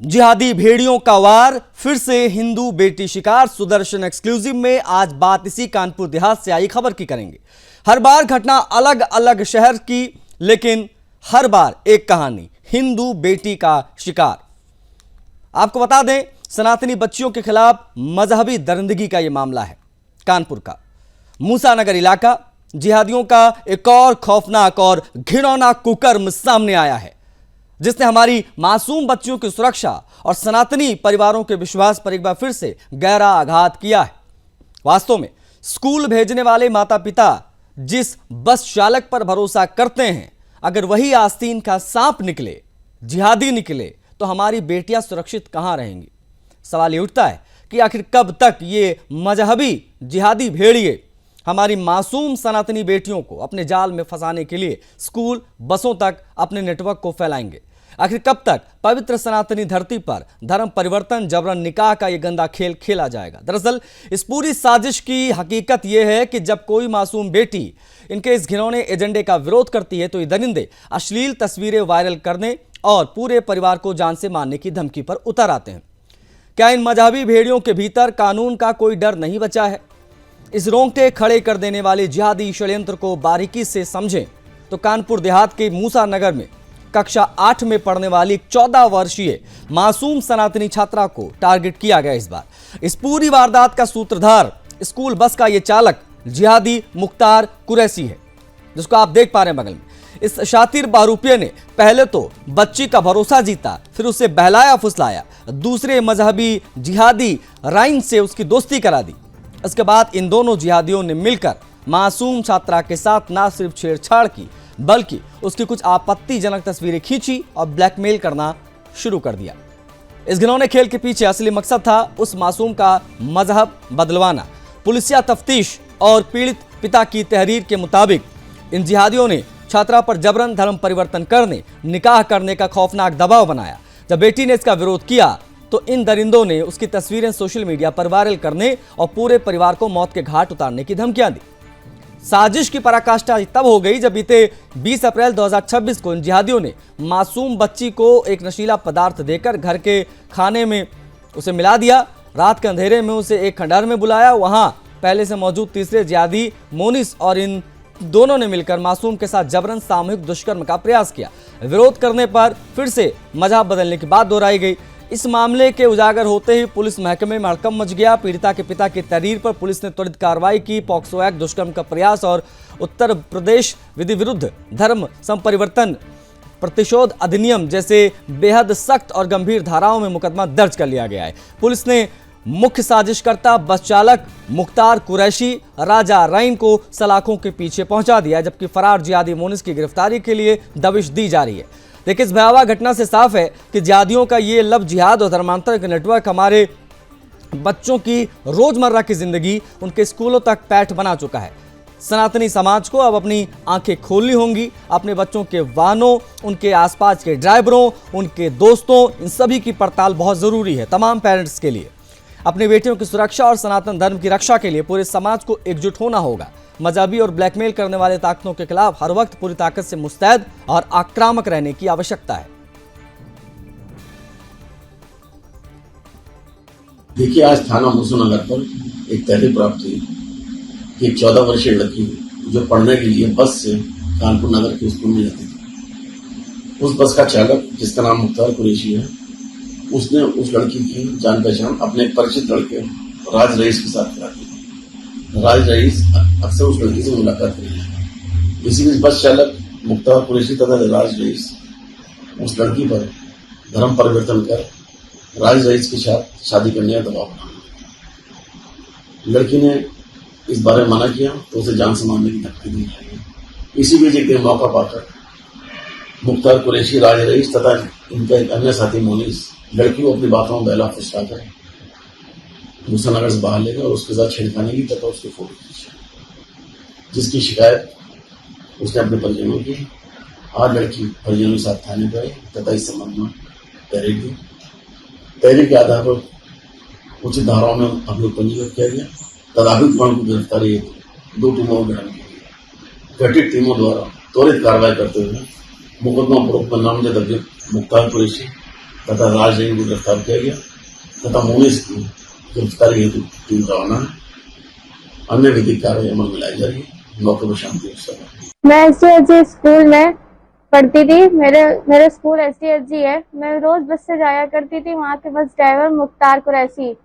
जिहादी भेड़ियों का वार, फिर से हिंदू बेटी शिकार। सुदर्शन एक्सक्लूसिव में आज बात इसी कानपुर देहात से आई खबर की करेंगे। हर बार घटना अलग अलग शहर की, लेकिन हर बार एक कहानी, हिंदू बेटी का शिकार। आपको बता दें, सनातनी बच्चियों के खिलाफ मजहबी दरिंदगी का यह मामला है। कानपुर का मूसा नगर इलाका, जिहादियों का एक और खौफनाक और घिनौना कुकर्म सामने आया है, जिसने हमारी मासूम बच्चियों की सुरक्षा और सनातनी परिवारों के विश्वास पर एक बार फिर से गहरा आघात किया है। वास्तव में स्कूल भेजने वाले माता पिता जिस बस चालक पर भरोसा करते हैं, अगर वही आस्तीन का सांप निकले, जिहादी निकले, तो हमारी बेटियां सुरक्षित कहां रहेंगी। सवाल ये उठता है कि आखिर कब तक ये मजहबी जिहादी भेड़िए हमारी मासूम सनातनी बेटियों को अपने जाल में फंसाने के लिए स्कूल बसों तक अपने नेटवर्क को फैलाएंगे। आखिर कब तक पवित्र सनातनी धरती पर धर्म परिवर्तन, जबरन निकाह का यह गंदा खेल खेला जाएगा। दरअसल इस पूरी साजिश की हकीकत यह है कि जब कोई मासूम बेटी इनके इस घिनौने एजेंडे का विरोध करती है, तो ये दरिंदे अश्लील तस्वीरें वायरल करने और पूरे परिवार को जान से मारने की धमकी पर उतर आते हैं। क्या इन मजहबी भेड़ियों के भीतर कानून का कोई डर नहीं बचा है? इस रोंगटे खड़े कर देने वाले जिहादी षड्यंत्र को बारीकी से समझें तो कानपुर देहात के मूसा नगर में कक्षा 8 में पढ़ने वाली 14 वर्षीय मासूम सनातनी छात्रा को टारगेट किया गया। इस बार इस पूरी वारदात का सूत्रधार स्कूल बस का यह चालक जिहादी मुख्तार कुरैशी है, जिसको आप देख पा रहे हैं बगल में। इस शातिर बहरूपिये ने पहले तो बच्ची का भरोसा जीता, फिर उसे बहलाया फुसलाया, दूसरे मजहबी जिहादी राइन से उसकी दोस्ती करा दी। इसके बाद इन दोनों जिहादियों ने मिलकर मासूम छात्रा के साथ न सिर्फ छेड़छाड़ की, बल्कि उसकी कुछ आपत्तिजनक तस्वीरें खींची और ब्लैकमेल करना शुरू कर दिया। इस घिनौने खेल के पीछे असली मकसद था उस मासूम का मजहब बदलवाना। पुलिसिया तफ्तीश और पीड़ित पिता की तहरीर के मुताबिक इन जिहादियों ने छात्रा पर जबरन धर्म परिवर्तन करने, निकाह करने का खौफनाक दबाव बनाया। जब बेटी ने इसका विरोध किया तो इन दरिंदों ने उसकी तस्वीरें सोशल मीडिया पर वायरल करने और पूरे परिवार को मौत के घाट उतारने की धमकियां दी। साजिश की पराकाष्ठा तब हो गई जब बीते 20 अप्रैल 2026 को इन जिहादियों ने मासूम बच्ची को एक नशीला पदार्थ देकर घर के खाने में उसे मिला दिया। रात के अंधेरे में उसे एक खंडहर में बुलाया। वहां पहले से मौजूद तीसरे जिहादी मोनिस और इन दोनों ने मिलकर मासूम के साथ जबरन सामूहिक दुष्कर्म का प्रयास किया। विरोध करने पर फिर से मजहब बदलने की बात दोहराई गई। इस मामले के उजागर होते ही पुलिस महकमे में हड़कंप मच गया। पीड़िता के पिता की तहरीर पर पुलिस ने त्वरित कार्रवाई की। पॉक्सो एक्ट, दुष्कर्म का प्रयास और उत्तर प्रदेश विधि विरुद्ध धर्म संपरिवर्तन प्रतिशोध अधिनियम जैसे बेहद सख्त और गंभीर धाराओं में मुकदमा दर्ज कर लिया गया है। पुलिस ने मुख्य साजिशकर्ता बस चालक मुख्तार कुरैशी राजा राइन को सलाखों के पीछे पहुंचा दिया, जबकि फरार जिहादी मोनिस की गिरफ्तारी के लिए दबिश दी जा रही है। देखिए, इस भयावह घटना से साफ है कि जिहादियों का ये लव जिहाद और धर्मांतर का नेटवर्क हमारे बच्चों की रोजमर्रा की जिंदगी, उनके स्कूलों तक पैठ बना चुका है। सनातनी समाज को अब अपनी आंखें खोलनी होंगी। अपने बच्चों के वाहनों, उनके आसपास के ड्राइवरों, उनके दोस्तों, इन सभी की पड़ताल बहुत जरूरी है। तमाम पेरेंट्स के लिए अपनी बेटियों की सुरक्षा और सनातन धर्म की रक्षा के लिए पूरे समाज को एकजुट होना होगा। मजहबी और ब्लैकमेल करने वाले ताकतों के खिलाफ हर वक्त पूरी ताकत से मुस्तैद और आक्रामक रहने की आवश्यकता है। देखिए, आज थाना मूसानगर पर एक तहरीर प्राप्त हुई कि एक 14 वर्षीय लड़की जो पढ़ने के लिए बस से कानपुर नगर के स्कूल में जाती थी, उस बस का चालक जिसका नाम मुख्तार कुरैशी है, उसने उस लड़की की जान पहचान अपने परिचित लड़के राज रईस के साथ करा दी। राज रईस अक्सर उस लड़की से मुलाकात करते हैं। इसी बीच बस चालक मुख्तार कुरैशी तथा राज रईस उस लड़की पर धर्म परिवर्तन कर राज रईस के साथ शादी करने का दबाव बना। लड़की ने इस बारे में मना किया तो उसे जान से मारने की धमकी दी। इसी बीच एक दिन मौका पाकर मुख्तार कुरैशी, राज रईस तथा इनका एक अन्य साथी मोनिस लड़की को अपनी बातों में बहला फुसलाकर मूसानगर से बाहर ले गए और उसके साथ छेड़खानी की तथा उसकी फोटो खींची, जिसकी शिकायत उसने अपने परिजनों की। आज लड़की परिजनों के साथ थाने पर आई तथा इस संबंध में तहरीर दी। तहरीर के आधार पर उचित धाराओं में अभियोग पंजीकृत किया गया तथा अभियुक्त को गिरफ्तारी 2 टीमों में गठित टीमों द्वारा त्वरित कार्रवाई करते हुए मुकदमा पूर्वक नामजद अभियुक्त मुख्तार कुरैशी तथा राज रहीम को गिरफ्तार किया गया तथा मोनिस की गिरफ्तारी हेतु टीम रवाना है। अन्य विधिक कार्रवाई अमल में लाई जा रही है। मौके पर शांति व्यवस्था। मैं एसटीएसजी स्कूल में पढ़ती थी। मेरे स्कूल एसटीएसजी है। मैं रोज बस से जाया करती थी। वहाँ के बस ड्राइवर मुख्तार कुरैशी,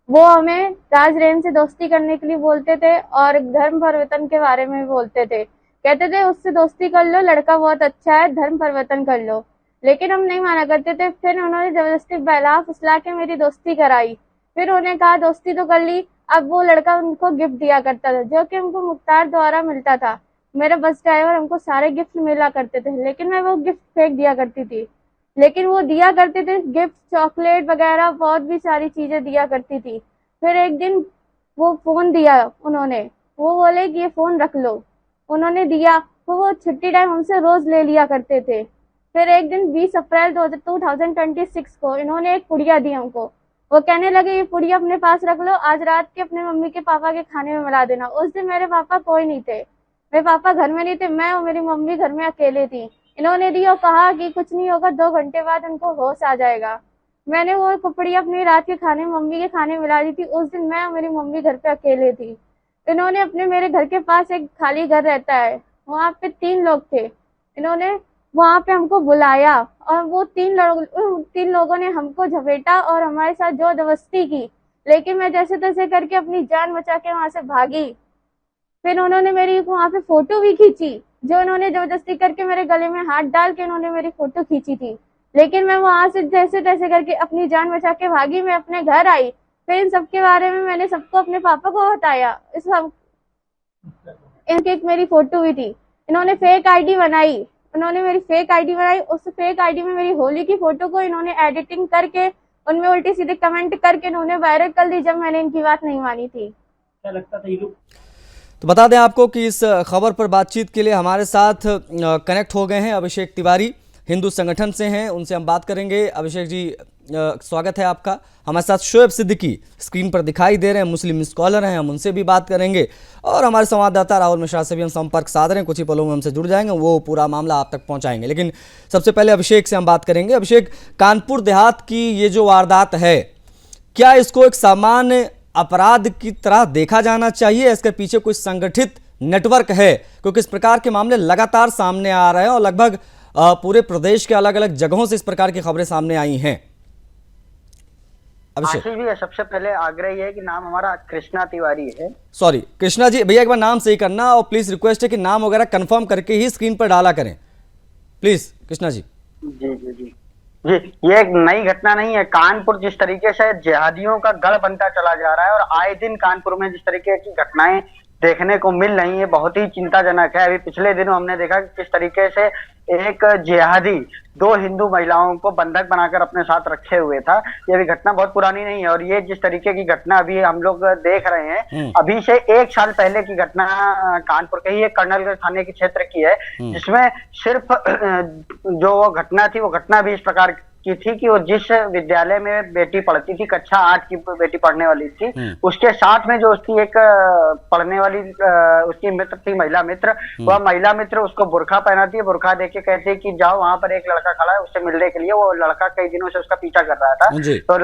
वो हमें राज रहीम से दोस्ती करने के लिए बोलते थे और धर्म परिवर्तन के बारे में भी बोलते थे। कहते थे उससे दोस्ती कर लो, लड़का बहुत अच्छा है, धर्म परिवर्तन कर लो। लेकिन हम नहीं माना करते थे। फिर उन्होंने जबरदस्ती बहला फुसला के मेरी दोस्ती कराई। फिर उन्हें कहा दोस्ती तो कर ली, अब वो लड़का उनको गिफ्ट दिया करता था जो कि हमको मुख्तार द्वारा मिलता था। मेरा बस ड्राइवर हमको सारे गिफ्ट मिला करते थे, लेकिन मैं वो गिफ्ट फेंक दिया करती थी। लेकिन वो दिया करते थे गिफ्ट, चॉकलेट वगैरह बहुत भी सारी चीजें दिया करती थी। फिर एक दिन वो फोन दिया उन्होंने, वो बोले कि ये फोन रख लो। उन्होंने दिया, तो वो छुट्टी टाइम हमसे रोज ले लिया करते थे। फिर एक दिन 20 अप्रैल 2026 को इन्होंने एक पुड़िया दी हमको। वो कहने लगे ये पुड़िया अपने पास रख लो, आज रात के अपने मम्मी के पापा के खाने में मिला देना। उस दिन मेरे पापा कोई नहीं थे, मेरे पापा घर में नहीं थे, मैं और मेरी मम्मी घर में अकेले थी। इन्होंने दी और कहा कि कुछ नहीं होगा, 2 घंटे बाद उनको होश आ जाएगा। मैंने वो पुड़िया अपनी रात के खाने मम्मी के खाने मिला दी थी। उस दिन मैं और मेरी मम्मी घर पे अकेले थी। इन्होंने मेरे घर के पास एक खाली घर रहता है, वहाँ पे 3 लोग थे। इन्होंने वहाँ पे हमको बुलाया और वो 3 लोगों ने हमको झपेटा और हमारे साथ जो जबरदस्ती की। लेकिन मैं जैसे तैसे करके अपनी जान बचा के वहाँ से भागी। फिर उन्होंने मेरी वहाँ पे फोटो भी खींची, जो उन्होंने जबरदस्ती करके मेरे गले में हाथ डाल के उन्होंने मेरी फोटो खींची थी। लेकिन मैं वहाँ से जैसे तैसे करके अपनी जान बचा के भागी। मैं अपने घर आई। फिर इन सब के बारे में मैंने सबको अपने पापा को बताया। इस सब इनकी एक मेरी फोटो भी थी। इन्होंने फेक आईडी बनाई। उस फेक आईडी में मेरी होली की फोटो को इन्होंने एडिटिंग करके उनमें उल्टे सीधे कमेंट करके इन्होंने वायरल कर दी, जब मैंने इनकी बात नहीं मानी थी। क्या लगता था ये लोग? तो बता दें आपको कि इस खबर पर बातचीत के लिए हमारे साथ कनेक्ट हो गए हैं अभिषेक तिवारी, हिंदू संगठन से हैं, उनसे हम बात करेंगे। अभिषेक जी, स्वागत है आपका। हमारे साथ शोएब सिद्दीकी स्क्रीन पर दिखाई दे रहे हैं, मुस्लिम स्कॉलर हैं, हम उनसे भी बात करेंगे। और हमारे संवाददाता राहुल मिश्रा से भी हम संपर्क साध रहे हैं, कुछ ही पलों में हमसे जुड़ जाएंगे, वो पूरा मामला आप तक पहुंचाएंगे। लेकिन सबसे पहले अभिषेक से हम बात करेंगे। अभिषेक, कानपुर देहात की ये जो वारदात है, क्या इसको एक सामान्य अपराध की तरह देखा जाना चाहिए? इसके पीछे कोई संगठित नेटवर्क है? क्योंकि इस प्रकार के मामले लगातार सामने आ रहे हैं और लगभग पूरे प्रदेश के अलग अलग जगहों से इस प्रकार की खबरें सामने आई हैं। आशीष भी सबसे पहले आग्रह ये है कि नाम हमारा कृष्णा तिवारी है। सॉरी कृष्णा जी, भैया एक बार नाम सही करना, और प्लीज रिक्वेस्ट है कि नाम वगैरह कंफर्म करके ही स्क्रीन पर डाला करें प्लीज। कृष्णा जी। जी जी जी जी, ये एक नई घटना नहीं है। कानपुर जिस तरीके से जिहादियों का गढ़ बनता चला जा रहा है और आए दिन कानपुर में जिस तरीके की घटनाएं देखने को मिल रही है, बहुत ही चिंताजनक है। अभी पिछले दिनों हमने देखा कि किस तरीके से एक जिहादी 2 हिंदू महिलाओं को बंधक बनाकर अपने साथ रखे हुए था। ये भी घटना बहुत पुरानी नहीं है। और ये जिस तरीके की घटना अभी हम लोग देख रहे हैं, अभी से 1 साल पहले की घटना कानपुर के ही एक कर्नलगंज थाने के क्षेत्र की है, जिसमें सिर्फ जो वो घटना थी, वो घटना भी इस प्रकार की थी कि वो जिस विद्यालय में बेटी पढ़ती थी, कक्षा 8 की बेटी पढ़ने वाली थी, उसके साथ में जो उसकी एक पढ़ने वाली उसकी मित्र थी, महिला मित्र, वह महिला मित्र उसको बुर्खा पहनाती है। बुर्खा देके कहती है कि जाओ, वहां पर एक लड़का खड़ा है, उससे मिलने के लिए। वो लड़का कई दिनों से उसका पीछा कर रहा था, तो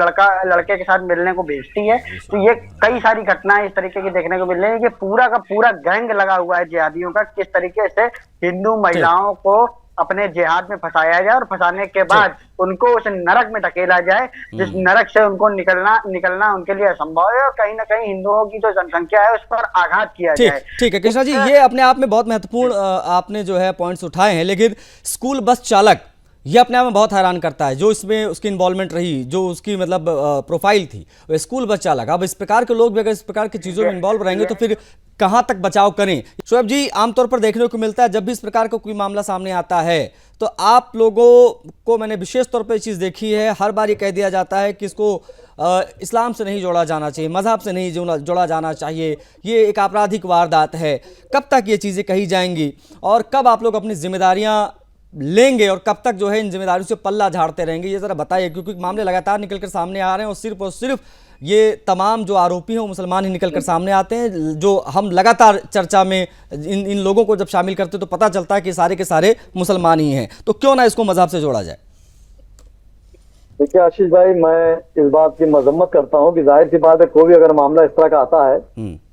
लड़के के साथ मिलने को भेजती है। तो ये कई सारी घटनाएं इस तरीके की देखने को मिल रही है कि पूरा का पूरा गैंग लगा हुआ है जिहादियों का, किस तरीके से हिंदू महिलाओं को अपने जिहाद में फंसाया जाए और फंसाने के बाद उनको उस नरक में धकेला जाए, जिस नरक से उनको निकलना उनके लिए असंभव है। और कहीं ना कहीं हिंदुओं की जो जनसंख्या है उस पर आघात किया जाए। ठीक है कृष्णा जी, ये अपने आप में बहुत महत्वपूर्ण आपने जो है पॉइंट्स उठाए हैं। लेकिन स्कूल बस चालक ये अपने आप में बहुत हैरान करता है, जो इसमें उसकी इन्वॉल्वमेंट रही, जो उसकी मतलब प्रोफाइल थी, वो स्कूल बस चालक। अब इस प्रकार के लोग भी अगर इस प्रकार की चीज़ों में इन्वॉल्व रहेंगे तो फिर कहाँ तक बचाव करें? शोएब जी, आमतौर पर देखने को मिलता है जब भी इस प्रकार का कोई मामला सामने आता है तो आप लोगों को, मैंने विशेष तौर पर ये चीज़ देखी है, हर बार ये कह दिया जाता है कि इसको इस्लाम से नहीं जोड़ा जाना चाहिए, मज़हब से नहीं जोड़ा जाना चाहिए, ये एक आपराधिक वारदात है। कब तक ये चीज़ें कही जाएंगी और कब आप लोग अपनी जिम्मेदारियाँ लेंगे और कब तक जो है इन जिम्मेदारियों से पल्ला झाड़ते रहेंगे, ये ज़रा बताइए। क्योंकि मामले लगातार निकल कर सामने आ रहे हैं और सिर्फ ये तमाम जो आरोपी हैं वो मुसलमान ही निकल कर सामने आते हैं। जो हम लगातार चर्चा में इन लोगों को जब शामिल करते हैं तो पता चलता है कि सारे के सारे मुसलमान ही हैं। तो क्यों ना इसको मजहब से जोड़ा जाए? देखिए आशीष भाई, मैं इस बात की मजम्मत करता हूँ कि जाहिर सी बात है, कोई भी अगर मामला इस तरह का आता है,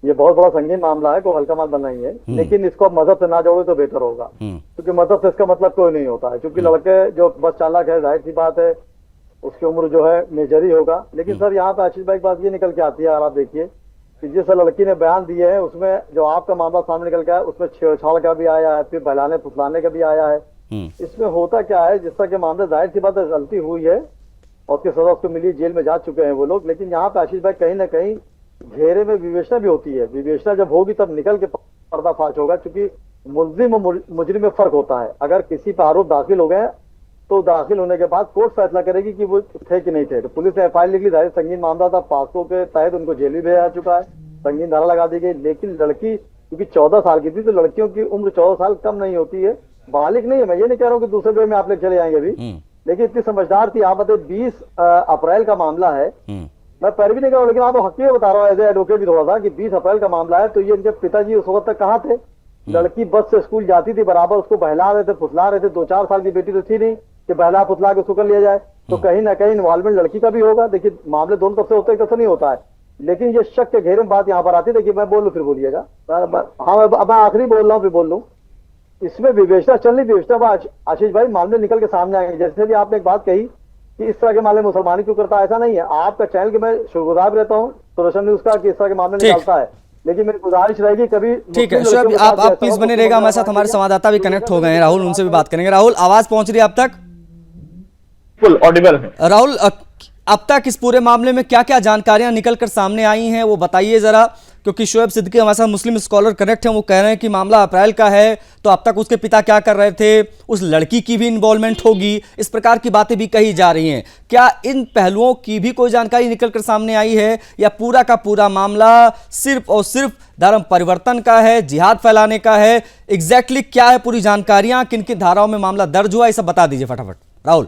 ये बहुत बड़ा संगीन मामला है, कोई हल्का मामला नहीं है, लेकिन इसको मजहब से ना जोड़े तो बेहतर होगा, क्योंकि मजहब से इसका मतलब कोई नहीं होता है। क्योंकि लड़के जो बस चालक है, जाहिर सी बात है उसकी उम्र जो है मेजर ही होगा। लेकिन सर यहाँ पे आशीष भाई की बात ये निकल के आती है, और आप देखिए कि जिस लड़की ने बयान दिए है उसमें जो आपका मामला सामने निकल के आया, उसमें छेड़छाड़ का भी आया है, फिर बहलाने फुसलाने का भी आया है। इसमें होता क्या है, जिस तरह के मामले, जाहिर सी बात है गलती हुई है और उसकी सजा उसको मिली, जेल में जा चुके हैं वो लोग। लेकिन यहाँ पे आशीष भाई कहीं ना कहीं घेरे में विवेचना भी होती है। विवेचना जब होगी तब निकल के पर्दाफाश होगा, क्योंकि मुल्जिम और मुजरिम में फर्क होता है। अगर किसी पर आरोप दाखिल हो गए तो दाखिल होने के बाद कोर्ट फैसला करेगी कि वो थे कि नहीं थे। तो पुलिस ने एफआईआर लिख ली, जाहिर संगीन मामला था, पास्को के तहत उनको जेल भी भेजा चुका है, संगीन धारा लगा दी गई। लेकिन लड़की क्योंकि 14 साल की थी, तो लड़कियों की उम्र 14 साल कम नहीं होती है, बालिग नहीं है। मैं ये नहीं कह रहा हूँ कि दूसरे वे में आप लोग चले जाएंगे अभी, लेकिन इतनी समझदार थी। आप बताइए 20 अप्रैल का मामला है, मैं पैरवी नहीं कर रहा हूँ, लेकिन आपको हकीकत बता रहा हूँ एज एडवोकेट भी थोड़ा सा, कि 20 अप्रैल का मामला है। तो ये इनके पिताजी उस वक्त तक कहाँ थे? लड़की बस से स्कूल जाती थी, बराबर उसको बहला रहे थे, फुसला रहे थे। 2-4 साल की बेटी तो थी नहीं कि बहला फुसला के उसको कर लिया जाए। तो कहीं ना कहीं इन्वॉल्वमेंट लड़की का भी होगा। देखिए मामले दोनों तरफ से होते हैं, कैसे नहीं होता है, लेकिन ये शक के घेरे में बात यहाँ पर आती है। देखिए मैं बोल लूँ फिर बोलिएगा, हाँ मैं आखिरी बोल रहा हूँ फिर बोल लूँ। इसमें विवेचना चल रही, विवेचना आशीष भाई मामले निकल के सामने आएंगे। जैसे भी आपने एक बात कही कि इस तरह के मामले मुसलमानी क्यों करता है, ऐसा नहीं है। आपका चैनल के मैं शुक्रगुजार रहता हूँ सुदर्शन न्यूज का कि इस तरह के मामले निकालता है, लेकिन मेरी गुजारिश रहेगी कभी। ठीक है शोएब, आप प्लीज बने रहेगा हमारे साथ। हमारे संवाददाता भी कनेक्ट हो गए हैं, राहुल, उनसे भी बात करेंगे। राहुल, आवाज पहुंच रही है आप तक? फुल ऑडिबल है। राहुल, अब तक इस पूरे मामले में क्या क्या जानकारियां निकल कर सामने आई हैं वो बताइए जरा, क्योंकि शोएब सिद्दीकी हमारे साथ मुस्लिम स्कॉलर कनेक्ट हैं, वो कह रहे हैं कि मामला अप्रैल का है, तो अब तक उसके पिता क्या कर रहे थे, उस लड़की की भी इन्वॉल्वमेंट होगी, इस प्रकार की बातें भी कही जा रही हैं। क्या इन पहलुओं की भी कोई जानकारी निकल कर सामने आई है, या पूरा का पूरा मामला सिर्फ और सिर्फ धर्म परिवर्तन का है, जिहाद फैलाने का है? एग्जैक्टली क्या है पूरी जानकारियां, किन किन धाराओं में मामला दर्ज हुआ, ये सब बता दीजिए फटाफट राहुल।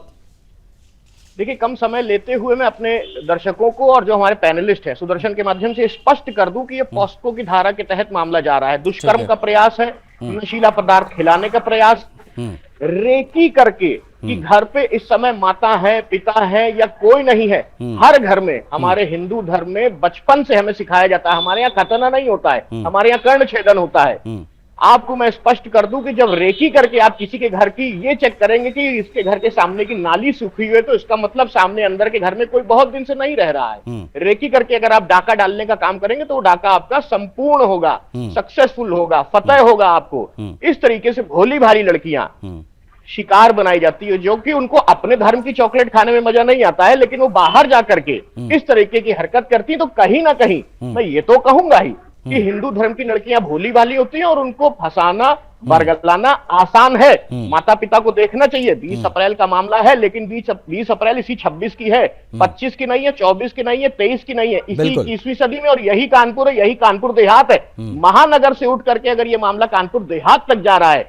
देखिए कम समय लेते हुए मैं अपने दर्शकों को और जो हमारे पैनलिस्ट हैं सुदर्शन के माध्यम से स्पष्ट कर दूं कि ये पॉस्को की धारा के तहत मामला जा रहा है। दुष्कर्म का प्रयास है, नशीला पदार्थ खिलाने का प्रयास, रेकी करके कि घर पे इस समय माता है, पिता है या कोई नहीं है। हर घर में हमारे हिंदू धर्म में बचपन से हमें सिखाया जाता है, हमारे यहाँ खतना नहीं होता है, हमारे यहाँ कर्ण छेदन होता है। आपको मैं स्पष्ट कर दूं कि जब रेकी करके आप किसी के घर की ये चेक करेंगे कि इसके घर के सामने की नाली सूखी हुई है, तो इसका मतलब सामने अंदर के घर में कोई बहुत दिन से नहीं रह रहा है। रेकी करके अगर आप डाका डालने का काम करेंगे तो वो डाका आपका संपूर्ण होगा, सक्सेसफुल होगा, फतेह होगा आपको। इस तरीके से भोली भाली लड़कियां शिकार बनाई जाती है, जो कि उनको अपने धर्म की चॉकलेट खाने में मजा नहीं आता है, लेकिन वो बाहर जा करके इस तरीके की हरकत करती है। तो कहीं ना कहीं मैं ये तो कहूंगा ही कि हिंदू धर्म की लड़कियां भोली भाली होती हैं और उनको फंसाना, बरगलाना आसान है। माता पिता को देखना चाहिए। 20 अप्रैल का मामला है, लेकिन 20 अप्रैल इसी 26 की है, 25 की नहीं है, 24 की नहीं है, 23 की नहीं है, इसी 21वीं सदी में। और यही कानपुर है, यही कानपुर देहात है। महानगर से उठ करके अगर ये मामला कानपुर देहात तक जा रहा है,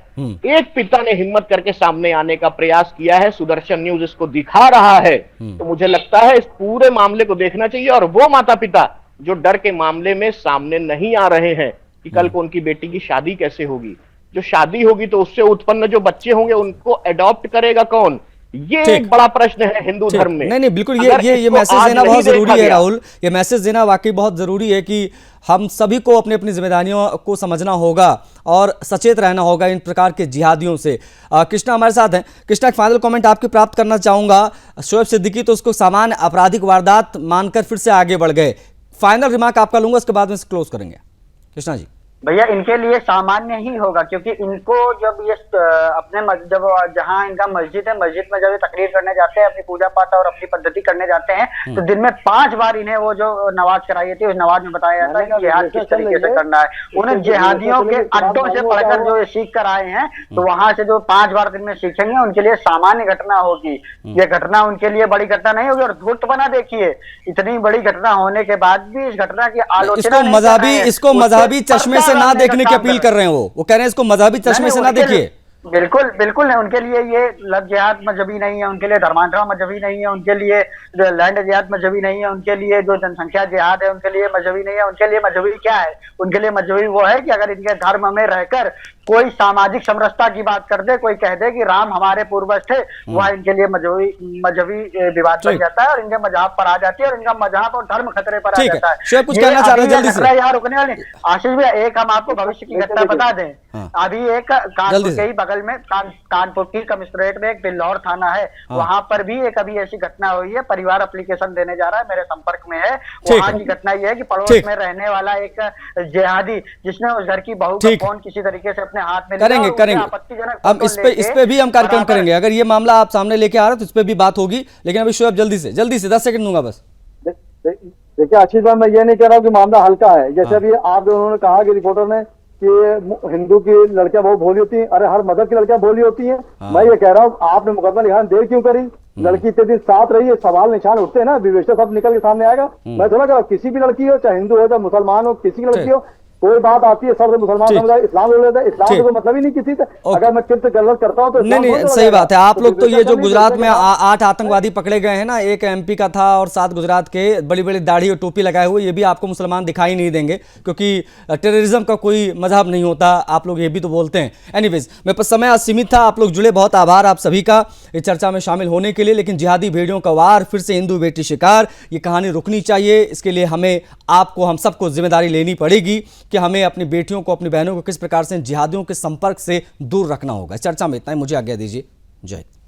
एक पिता ने हिम्मत करके सामने आने का प्रयास किया है, सुदर्शन न्यूज इसको दिखा रहा है। तो मुझे लगता है इस पूरे मामले को देखना चाहिए। और वो माता पिता जो डर के मामले में सामने नहीं आ रहे हैं कि कल को उनकी बेटी की शादी कैसे होगी, जो शादी होगी तो उससे उत्पन्न जो बच्चे होंगे उनको अडॉप्ट करेगा कौन, ये एक बड़ा प्रश्न है हिंदू धर्म में। नहीं बिल्कुल, ये मैसेज देना बहुत जरूरी है राहुल, ये मैसेज देना वाकई बहुत जरूरी है कि हम सभी को अपनी अपनी जिम्मेदारियों को समझना होगा और सचेत रहना होगा इन प्रकार के जिहादियों से। कृष्णा हमारे साथ हैं। कृष्णा, एक फाइनल कमेंट आपके प्राप्त करना चाहूंगा। शोएब सिद्दीकी तो उसको सामान्य आपराधिक वारदात मानकर फिर से आगे बढ़ गए, फाइनल रिमार्क आपका लूंगा, उसके बाद में क्लोज करेंगे। कृष्णा जी। भैया इनके लिए सामान्य ही होगा, क्योंकि इनको जब ये अपने जब जहां इनका मस्जिद है, मस्जिद में जब ये तकरीर करने जाते हैं, अपनी पूजा पाठ और अपनी पद्धति करने जाते हैं, तो दिन में 5 बार इन्हें वो जो नमाज कराई थी, उस नमाज में बताया जाता है कि जिहाद किस तरीके से करना है। उन्हें जिहादियों के अड्डों से पढ़कर जो सीख कर आए हैं, तो वहां से जो 5 बार दिन में सीखेंगे, उनके लिए सामान्य घटना होगी। ये घटना उनके लिए बड़ी घटना नहीं होगी। और धूर्तपना देखिए, इतनी बड़ी घटना होने के बाद भी इस घटना की आलोचना इसको मजहबी चश्मे से ना देखने की अपील कर रहे हैं। वो कह रहे हैं इसको मजहबी चश्मे से ना देखिए। बिल्कुल बिल्कुल नहीं, उनके लिए ये लव जिहाद मजहबी नहीं है, उनके लिए धर्मांतरण मजहबी नहीं है, उनके लिए लैंड जिहाद मजहबी नहीं है, उनके लिए जो जनसंख्या जिहाद है उनके लिए मजहबी नहीं है। उनके लिए मजहबी क्या है? उनके लिए मजहबी वो है कि अगर इनके धर्म में रहकर कोई सामाजिक समरसता की बात कर दे, कोई कह दे कि राम हमारे पूर्वज थे, वह इनके लिए मजहबी विवाद बन जाता है और इनके मजहब पर आ जाती है और इनका मजहब और धर्म खतरे पर आ जाता है। शोएब कुछ कहना चाह रहे हैं जल्दी से। यहाँ रुकने वाले आशीष भैया, एक हम आपको भविष्य की घटना बता दें। अभी एक कानपुर के ही बगल में कानपुर की कमिश्नरेट में एक बिल्लौर थाना है, वहां पर भी एक अभी ऐसी घटना हुई है। परिवार एप्लीकेशन देने जा रहा है, मेरे संपर्क में है। वहां की घटना यह है कि पड़ोस में रहने वाला एक जिहादी जिसने उस घर की बहू का फोन किसी तरीके से अपने हाथ में करेंगे आपत्तिजनक हम इस पे भी हम कार्यक्रम करेंगे। अगर ये मामला आप सामने लेके आ रहे हो तो इस पे भी बात होगी, लेकिन अभी शोएब जल्दी से 10 सेकंड दूंगा बस। देखिए आशीष भाई, मैं ये नहीं कह रहा हूँ कि मामला हल्का है। जैसे भी आप उन्होंने कहा कि रिपोर्टर ने कि हिंदू की लड़कियां बहुत भोली होती हैं, अरे हर मदद की लड़कियां भोली होती हैं। मैं ये कह रहा हूँ, आपने मुकदमा लिखा देर क्यों करी? लड़की इतने दिन साथ रही है, सवाल निशान उठते हैं ना, विवेचना सब निकल के सामने आएगा। मैं थोड़ा कह किसी भी लड़की हो, चाहे हिंदू हो चाहे मुसलमान हो, किसी की लड़की हो, कोई बात आती है सबसे मुसलमान समुदाय इस्लाम ले लेता है, इस्लाम को मतलब ही नहीं किसी से। अगर मैं चित्त गलत करता हूं तो नहीं सही बात है। आप लोग तो ये जो गुजरात में 8 आतंकवादी पकड़े गए हैं ना, एक एमपी का था और 7 गुजरात के, बड़ी बड़ी दाढ़ी और टोपी लगाए हुए, ये भी आपको मुसलमान दिखाई नहीं देंगे क्योंकि टेररिज्म का कोई मजहब नहीं होता। आप लोग ये भी तो बोलते हैं। एनीवेज, मेरे पास समय आज सीमित था, आप लोग जुड़े, बहुत आभार आप सभी का इस चर्चा में शामिल होने के लिए। लेकिन जिहादी भेड़ियों का वार, फिर से हिंदू बेटी शिकार, ये कहानी रुकनी चाहिए। इसके लिए हमें, आपको, हम सबको जिम्मेदारी लेनी पड़ेगी कि हमें अपनी बेटियों को, अपनी बहनों को किस प्रकार से जिहादियों के संपर्क से दूर रखना होगा। इस चर्चा में इतना ही, मुझे आज्ञा दीजिए। जय हिंद।